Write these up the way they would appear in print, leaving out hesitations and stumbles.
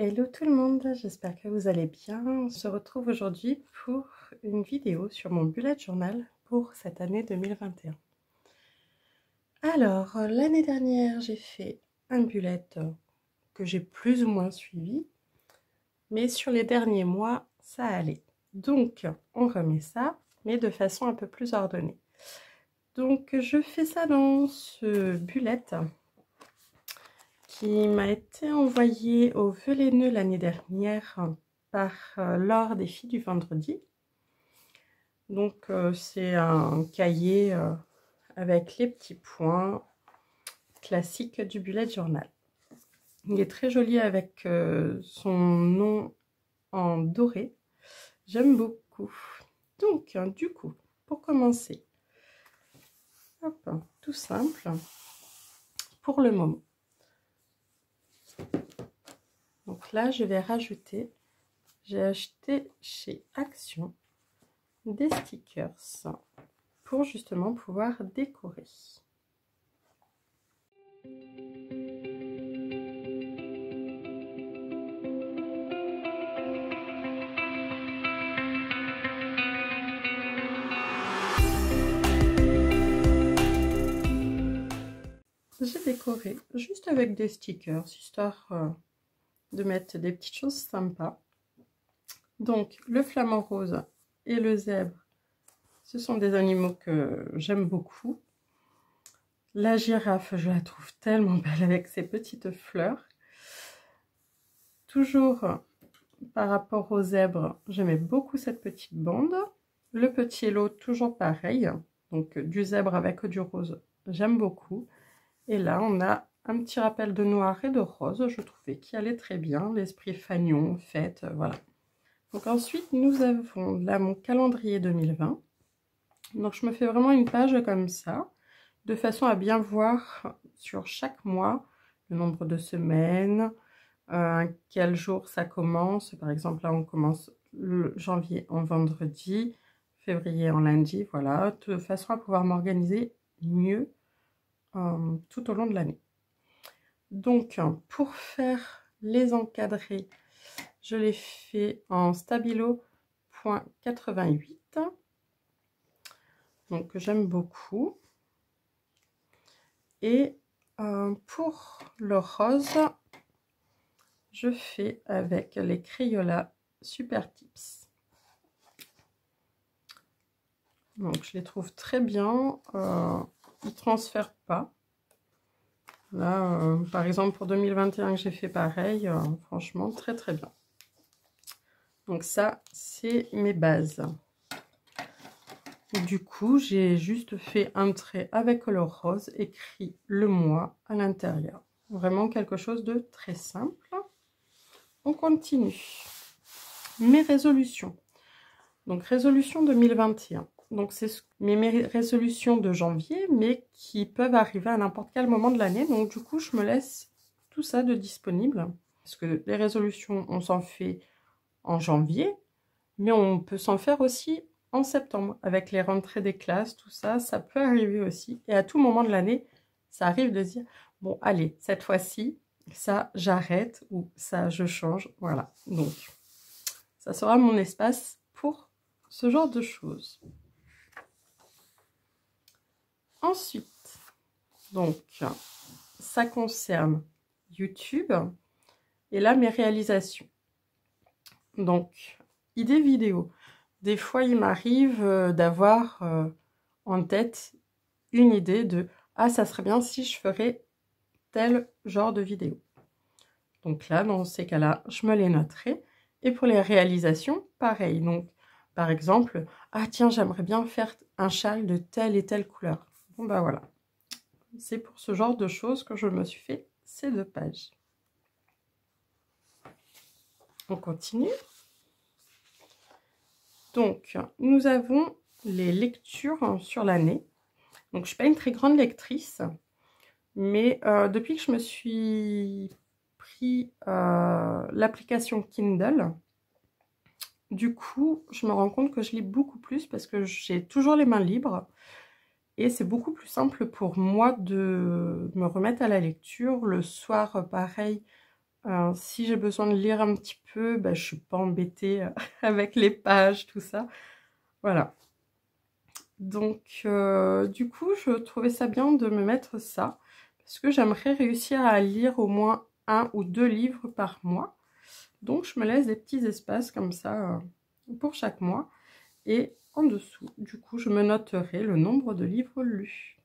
Hello tout le monde, j'espère que vous allez bien. On se retrouve aujourd'hui pour une vidéo sur mon bullet journal pour cette année 2021. Alors, l'année dernière, j'ai fait un bullet que j'ai plus ou moins suivi, mais sur les derniers mois, ça allait. Donc, on remet ça, mais de façon un peu plus ordonnée. Donc, je fais ça dans ce bullet qui m'a été envoyé au Velaineux l'année dernière par Laure des filles du vendredi. Donc c'est un cahier avec les petits points classiques du bullet journal. Il est très joli avec son nom en doré. J'aime beaucoup. Donc du coup, pour commencer, hop, tout simple pour le moment. Donc là, je vais rajouter, j'ai acheté chez Action des stickers pour justement pouvoir décorer. J'ai décoré juste avec des stickers, histoire de mettre des petites choses sympas. Donc, le flamant rose et le zèbre, ce sont des animaux que j'aime beaucoup. La girafe, je la trouve tellement belle avec ses petites fleurs. Toujours par rapport au zèbre, j'aimais beaucoup cette petite bande. Le petit hello, toujours pareil. Donc, du zèbre avec du rose, j'aime beaucoup. Et là, on a un petit rappel de noir et de rose, je trouvais qui allait très bien. L'esprit fagnon, fête, voilà. Donc ensuite, nous avons là mon calendrier 2020. Donc je me fais vraiment une page comme ça, de façon à bien voir sur chaque mois le nombre de semaines, quel jour ça commence. Par exemple, là on commence le janvier en vendredi, février en lundi, voilà, de façon à pouvoir m'organiser mieux tout au long de l'année. Donc pour faire les encadrés, je l'ai fait en stabilo .88. Donc j'aime beaucoup. Et pour le rose, je fais avec les Crayola Super Tips. Donc je les trouve très bien. Ils ne transfèrent pas. Là, par exemple, pour 2021, j'ai fait pareil. Franchement, très très bien. Donc ça, c'est mes bases. Du coup, j'ai juste fait un trait avec le rose, écrit le mois à l'intérieur. Vraiment quelque chose de très simple. On continue. Mes résolutions. Donc, résolution 2021. Donc, c'est mes résolutions de janvier, mais qui peuvent arriver à n'importe quel moment de l'année. Donc, du coup, je me laisse tout ça de disponible. Parce que les résolutions, on s'en fait en janvier, mais on peut s'en faire aussi en septembre. Avec les rentrées des classes, tout ça, ça peut arriver aussi. Et à tout moment de l'année, ça arrive de dire, bon, allez, cette fois-ci, ça, j'arrête ou ça, je change. Voilà, donc, ça sera mon espace pour ce genre de choses. Ensuite, donc, ça concerne YouTube et là, mes réalisations. Donc, idée vidéo. Des fois, il m'arrive d'avoir en tête une idée de « Ah, ça serait bien si je ferais tel genre de vidéo. » Donc là, dans ces cas-là, je me les noterai. Et pour les réalisations, pareil. Donc, par exemple, « Ah tiens, j'aimerais bien faire un châle de telle et telle couleur. » Bon, bah voilà. C'est pour ce genre de choses que je me suis fait ces 2 pages. On continue. Donc, nous avons les lectures sur l'année. Donc, je ne suis pas une très grande lectrice, mais depuis que je me suis pris l'application Kindle, du coup, je me rends compte que je lis beaucoup plus parce que j'ai toujours les mains libres. Et c'est beaucoup plus simple pour moi de me remettre à la lecture. Le soir, pareil, Si j'ai besoin de lire un petit peu, ben, je suis pas embêtée avec les pages, tout ça. Voilà. Donc, du coup, je trouvais ça bien de me mettre ça, parce que j'aimerais réussir à lire au moins 1 ou 2 livres par mois. Donc, je me laisse des petits espaces comme ça pour chaque mois. Et en dessous, du coup, je me noterai le nombre de livres lus.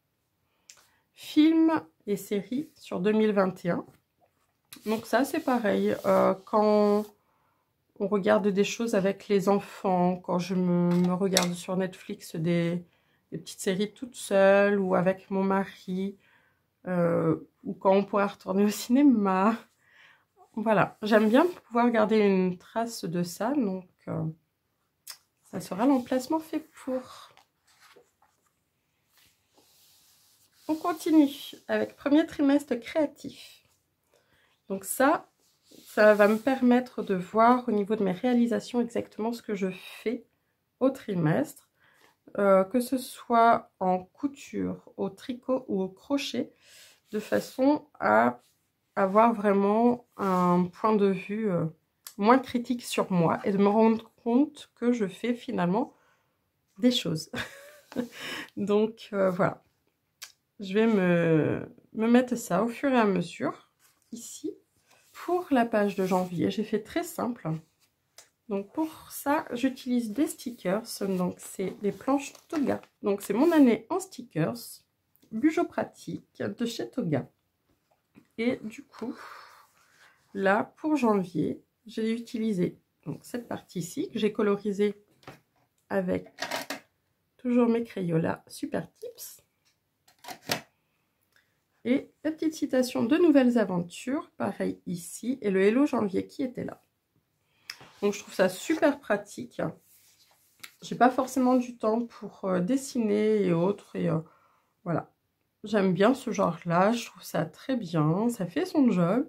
Films et séries sur 2021. Donc ça, c'est pareil. Quand on regarde des choses avec les enfants, quand je me regarde sur Netflix des petites séries toute seule ou avec mon mari, ou quand on pourra retourner au cinéma. Voilà, j'aime bien pouvoir garder une trace de ça, donc ça sera l'emplacement fait pour. On continue avec premier trimestre créatif. Donc ça va me permettre de voir au niveau de mes réalisations exactement ce que je fais au trimestre, que ce soit en couture, au tricot ou au crochet, de façon à avoir vraiment un point de vue moins critique sur moi et de me rendre compte que je fais finalement des choses. Donc voilà, je vais me mettre ça au fur et à mesure ici. Pour la page de janvier, j'ai fait très simple. Donc pour ça, j'utilise des stickers. Donc c'est les planches Toga. Donc c'est mon année en stickers. Bujo pratique de chez Toga. Et du coup, là pour janvier, j'ai utilisé donc cette partie-ci que j'ai colorisée avec toujours mes Crayola Super Tips. Et la petite citation de Nouvelles Aventures, pareil ici, et le Hello Janvier qui était là. Donc je trouve ça super pratique. J'ai pas forcément du temps pour dessiner et autres, et voilà. J'aime bien ce genre-là, je trouve ça très bien, ça fait son job.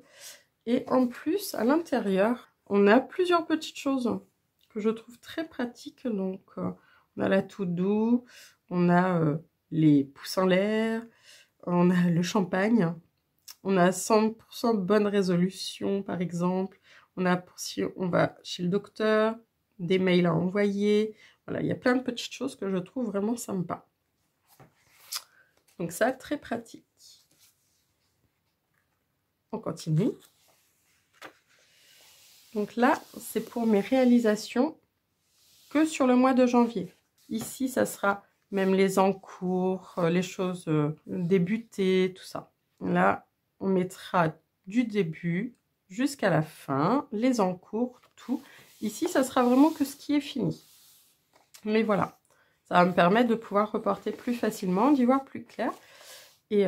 Et en plus, à l'intérieur, on a plusieurs petites choses que je trouve très pratiques. Donc on a la to-do, on a les pouces en l'air, on a le champagne, on a 100% bonne résolution par exemple, on a si on va chez le docteur, des mails à envoyer, voilà, il y a plein de petites choses que je trouve vraiment sympa. Donc ça, très pratique. On continue. Donc là, c'est pour mes réalisations que sur le mois de janvier. Ici, ça sera même les encours, les choses débutées, tout ça. Là, on mettra du début jusqu'à la fin, les encours, tout. Ici, ça sera vraiment que ce qui est fini. Mais voilà, ça va me permettre de pouvoir reporter plus facilement, d'y voir plus clair. Et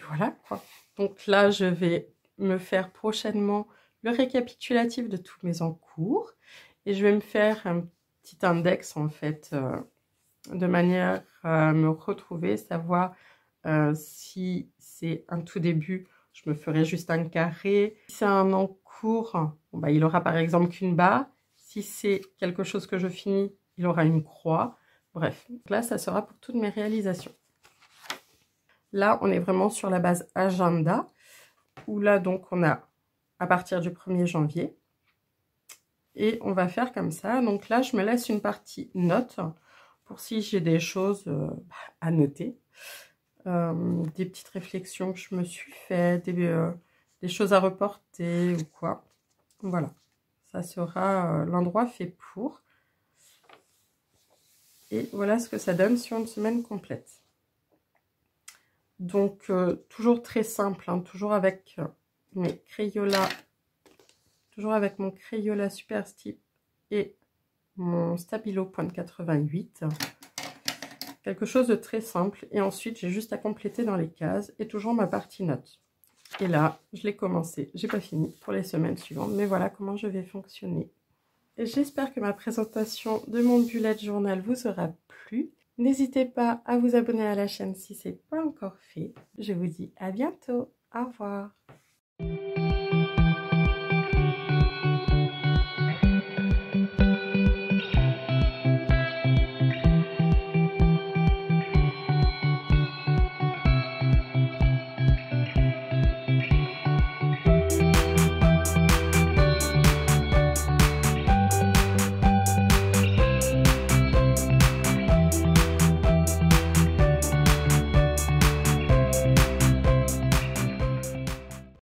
voilà quoi. Donc là, je vais me faire prochainement le récapitulatif de tous mes encours. Et je vais me faire un petit index en fait, de manière à me retrouver, savoir si c'est un tout début, je me ferai juste un carré. Si c'est un encours, bon, bah, il aura par exemple qu'une barre. Si c'est quelque chose que je finis, il aura une croix. Bref, donc là, ça sera pour toutes mes réalisations. Là, on est vraiment sur la base agenda, où là, donc, on a à partir du 1er janvier. Et on va faire comme ça. Donc là, je me laisse une partie notes pour si j'ai des choses à noter. Des petites réflexions que je me suis faites, des choses à reporter ou quoi. Voilà, ça sera l'endroit fait pour. Et voilà ce que ça donne sur une semaine complète. Donc, toujours très simple, hein, toujours avec mes Crayola, toujours avec mon Crayola Super Stip et mon Stabilo .88. Quelque chose de très simple. Et ensuite, j'ai juste à compléter dans les cases et toujours ma partie notes. Et là, je l'ai commencé. J'ai pas fini pour les semaines suivantes, mais voilà comment je vais fonctionner. J'espère que ma présentation de mon bullet journal vous aura plu. N'hésitez pas à vous abonner à la chaîne si ce n'est pas encore fait. Je vous dis à bientôt. Au revoir.